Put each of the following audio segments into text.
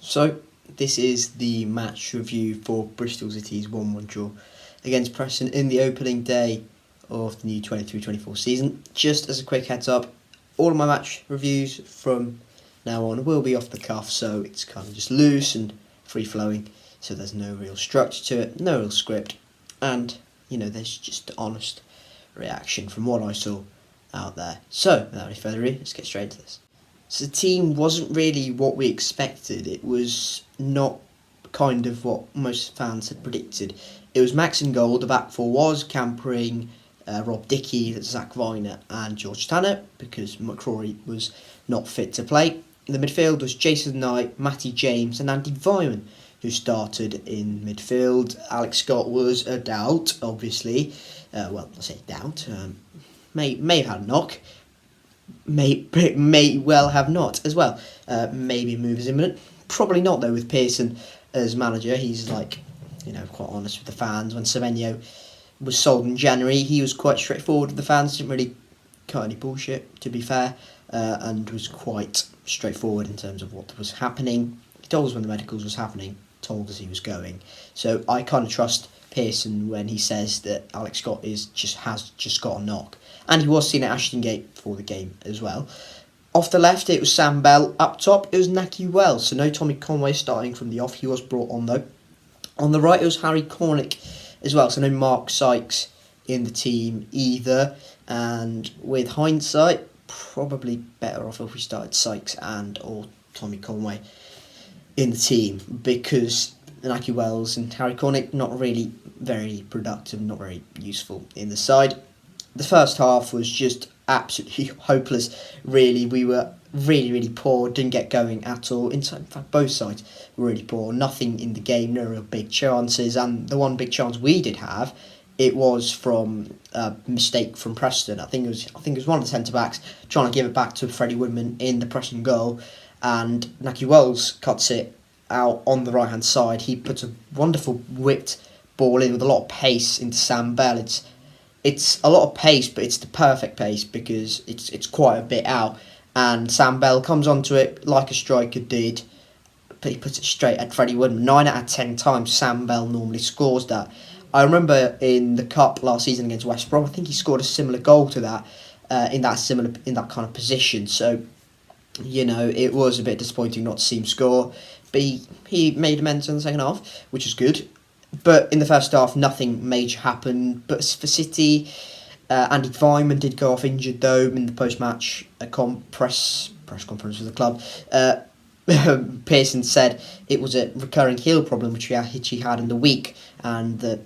So, this is the match review for Bristol City's 1-1 draw against Preston in the opening day of the new 23-24 season. Just as a quick heads up, all of my match reviews from now on will be off the cuff, so it's kind of just loose and free-flowing, so there's no real structure to it, no real script, and, there's just honest reaction from what I saw out there. So, without any further ado, let's get straight into this. So the team wasn't really what we expected. It was not kind of what most fans had predicted. It was Max in goal. The back four was Campering, Rob Dickey, Zach Viner and George Tanner because McCrory was not fit to play. The midfield was Jason Knight, Matty James and Andy Vyman who started in midfield. Alex Scott was a doubt, obviously. I say doubt. May have had a knock. May well have not as well. Maybe a move is imminent. Probably not though with Pearson as manager. He's quite honest with the fans. When Semenyo was sold in January, he was quite straightforward with the fans. Didn't really cut any bullshit, to be fair, and was quite straightforward in terms of what was happening. He told us when the medicals was happening, told us he was going. So I kind of trust Pearson when he says that Alex Scott has just got a knock. And he was seen at Ashton Gate for the game as well. Off the left, it was Sam Bell. Up top, it was Naki Wells. So no Tommy Conway starting from the off. He was brought on though. On the right, it was Harry Cornick as well. So no Mark Sykes in the team either. And with hindsight, probably better off if we started Sykes and or Tommy Conway in the team. Because Naki Wells and Harry Cornick, not really very productive, not very useful in the side. The first half was just absolutely hopeless, really. We were really, really poor, didn't get going at all. In fact, both sides were really poor. Nothing in the game, no real big chances. And the one big chance we did have, it was from a mistake from Preston. I think it was one of the centre-backs trying to give it back to Freddie Woodman in the Preston goal. And Naki Wells cuts it out on the right-hand side. He puts a wonderful whipped ball in with a lot of pace into Sam Bell. It's a lot of pace, but it's the perfect pace because it's quite a bit out. And Sam Bell comes onto it like a striker did, but he puts it straight at Freddie Woodman. 9 out of 10 times Sam Bell normally scores that. I remember in the Cup last season against West Brom, I think he scored a similar goal to that, in that kind of position. So, it was a bit disappointing not to see him score. But he made amends in the second half, which is good. But in the first half, nothing major happened. But for City, Andy Vyman did go off injured though in the post-match press conference with the club. Pearson said it was a recurring heel problem which he had in the week, and that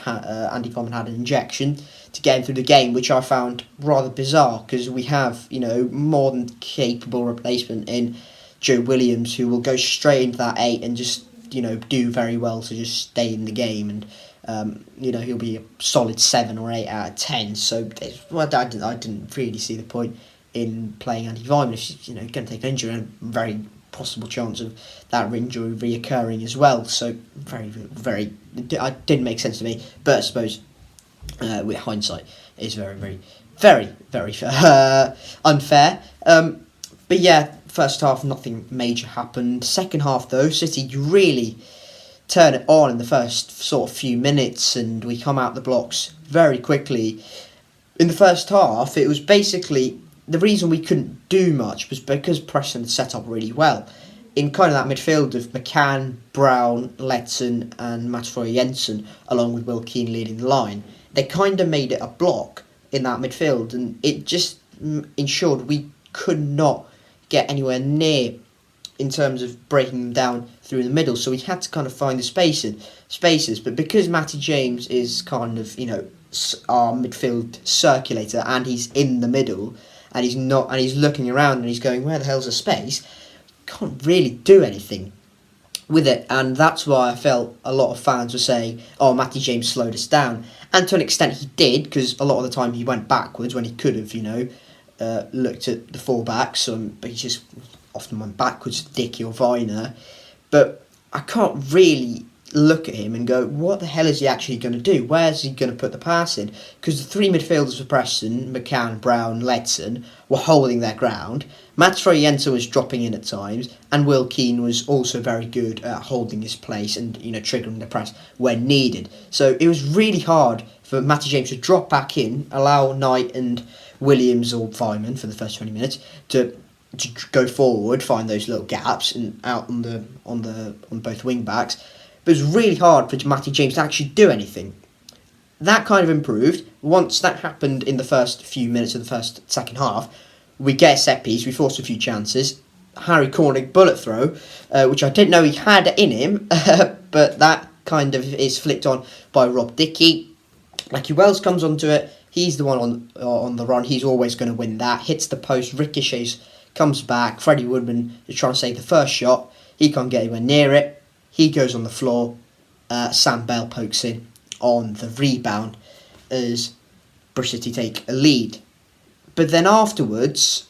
Andy Vyman had an injection to get him through the game, which I found rather bizarre because we have more than capable replacement in Joe Williams who will go straight into that 8 and just do very well to just stay in the game, and he'll be a solid 7 or 8 out of 10. So I didn't really see the point in playing Andy Vyman if he's going to take an injury, and a very possible chance of that injury reoccurring as well. So very, very, it didn't make sense to me. But I suppose with hindsight, it's very, very, very, very unfair. But yeah, first half, nothing major happened. Second half, though, City really turn it on in the first sort of few minutes, and we come out the blocks very quickly. In the first half, it was basically the reason we couldn't do much was because Preston set up really well. In kind of that midfield of McCann, Brown, Letson and Matthew Jensen, along with Will Keane leading the line, they kind of made it a block in that midfield, and it just ensured we could not get anywhere near in terms of breaking them down through the middle. So we had to kind of find the spaces. But because Matty James is kind of our midfield circulator, and he's in the middle, and he's looking around and he's going, where the hell's the space? Can't really do anything with it, and that's why I felt a lot of fans were saying, oh, Matty James slowed us down, and to an extent he did, because a lot of the time he went backwards when he could have looked at the full-backs, but he just often went backwards to Dickey or Viner. But I can't really look at him and go, what the hell is he actually going to do? Where's he going to put the pass in? Because the three midfielders for Preston, McCann, Brown, Ledson, were holding their ground. Mats Jensen was dropping in at times, and Will Keane was also very good at holding his place and triggering the press when needed. So it was really hard for Matty James to drop back in, allow Knight and Williams or Fireman for the first 20 minutes to go forward, find those little gaps and out on both wing backs. But it was really hard for Matty James to actually do anything. That kind of improved. Once that happened in the first few minutes of the second half, we get a set piece, we force a few chances. Harry Cornick bullet throw, which I didn't know he had in him, but that kind of is flicked on by Rob Dickie. Lucky Wells comes onto it. He's the one on the run. He's always going to win that. Hits the post, ricochets, comes back. Freddie Woodman is trying to save the first shot. He can't get anywhere near it. He goes on the floor. Sam Bell pokes in on the rebound as Bristol City take a lead. But then afterwards,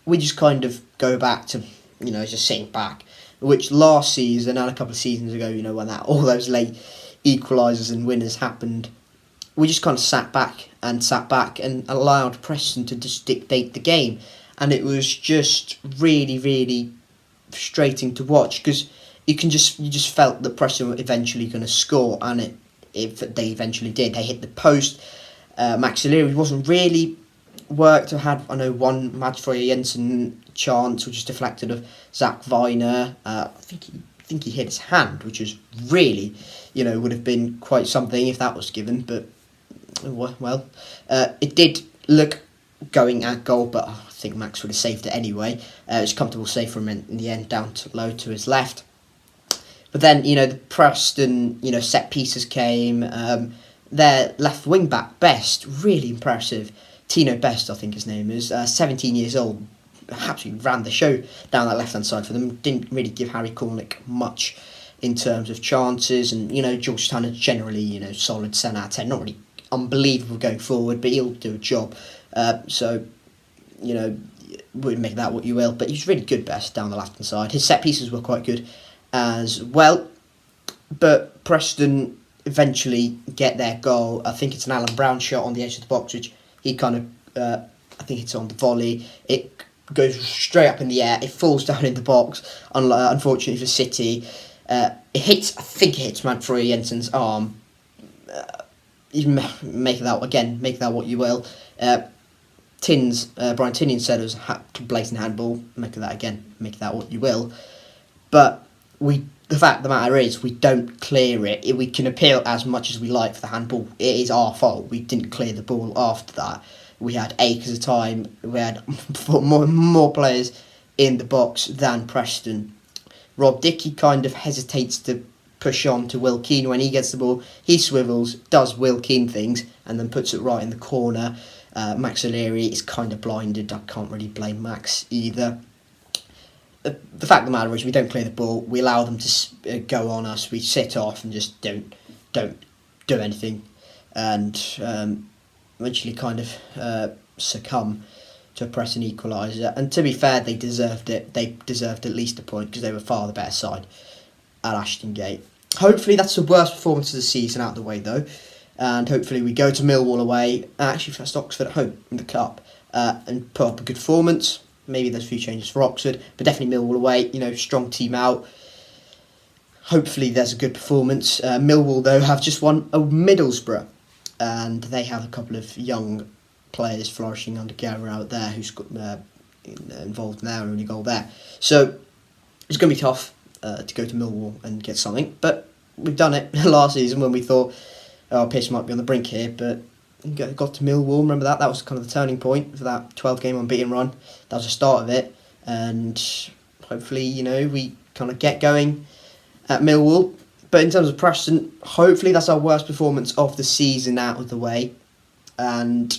we just kind of go back to, just sitting back. Which last season and a couple of seasons ago, when all those late equalisers and winners happened, we just kind of sat back and allowed Preston to just dictate the game. And it was just really, really frustrating to watch because you just felt that Preston were eventually going to score, and they eventually did. They hit the post. Max O'Leary wasn't really worked. I had one Mads Jensen chance which was deflected of Zach Viner. I think he hit his hand, which was really would have been quite something if that was given. But well, it did look going at goal, but I think Max would have saved it anyway. It was a comfortable save from him in the end, down to low to his left. But then, the Preston, set pieces came. Their left wing back, Best, really impressive. Tino Best, I think his name is, 17 years old, absolutely ran the show down that left-hand side for them. Didn't really give Harry Cornick much in terms of chances. And, George Tanner generally, solid 10 out of 10. Not really unbelievable going forward, but he'll do a job. Wouldn't make that what you will. But he's really good, Best, down the left-hand side. His set pieces were quite good as well. But Preston eventually get their goal. I think it's an Alan Brown shot on the edge of the box, which he kind of, I think it's on the volley. It goes straight up in the air. It falls down in the box. Unfortunately for City, I think it hits Manfred Jensen's arm. You make that what you will. Brian Tinian said it was a blatant handball. Make that what you will. But the fact of the matter is, we don't clear it. We can appeal as much as we like for the handball. It is our fault. We didn't clear the ball after that. We had acres of time. We had more players in the box than Preston. Rob Dickie kind of hesitates to push on to Will Keane when he gets the ball. He swivels, does Will Keane things, and then puts it right in the corner. Max O'Leary is kind of blinded. I can't really blame Max either. The fact of the matter is, we don't clear the ball. We allow them to go on us. We sit off and just don't do anything, and eventually kind of succumb to a Preston equaliser. And to be fair, they deserved it. They deserved at least a point because they were far the better side at Ashton Gate. Hopefully that's the worst performance of the season out of the way though, and hopefully we go to Millwall away, actually first Oxford at home in the Cup, and put up a good performance. Maybe there's a few changes for Oxford, but definitely Millwall away, strong team out. Hopefully there's a good performance. Millwall, though, have just won a Middlesbrough, and they have a couple of young players flourishing under Gary out there who's got involved in their only goal there. So it's going to be tough to go to Millwall and get something, but we've done it last season when we thought, Pearson might be on the brink here, but got to Millwall. Remember that was kind of the turning point for that 12-game unbeaten run. That was the start of it, and hopefully we kind of get going at Millwall. But in terms of Preston, hopefully that's our worst performance of the season out of the way, and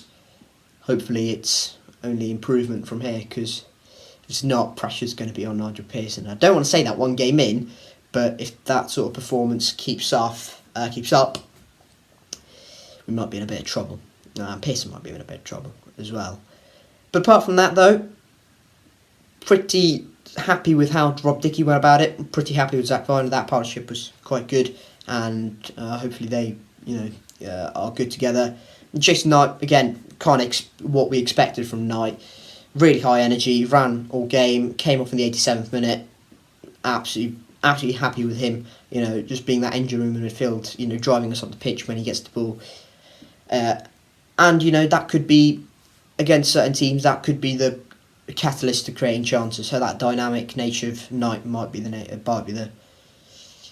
hopefully it's only improvement from here, because if it's not, pressure's going to be on Nigel Pearson. I don't want to say that one game in, but if that sort of performance keeps up, we might be in a bit of trouble. Pearson might be in a bit of trouble as well. But apart from that, though, pretty happy with how Rob Dickey went about it. I'm pretty happy with Zach Viner. That partnership was quite good, and hopefully they are good together. Jason Knight, again, what we expected from Knight. Really high energy, ran all game, came off in the 87th minute. Absolutely happy with him. Just being that engine room in midfield. Driving us on the pitch when he gets the ball. And that could be, against certain teams, that could be the catalyst to creating chances. So that dynamic nature of Knight might be the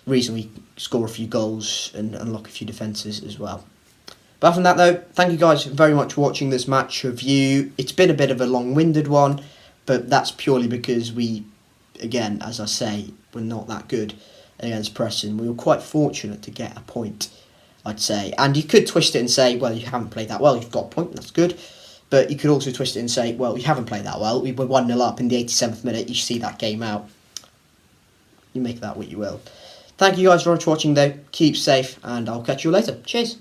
reason we score a few goals and unlock a few defences as well. But other than that, though, thank you guys very much for watching this match review. It's been a bit of a long-winded one, but that's purely because we, again, as I say, we're not that good against Preston. We were quite fortunate to get a point, I'd say. And you could twist it and say, well, you haven't played that well, you've got a point, that's good. But you could also twist it and say, well, you haven't played that well. We were 1-0 up in the 87th minute. You see that game out. You make that what you will. Thank you guys very much for watching, though. Keep safe, and I'll catch you later. Cheers.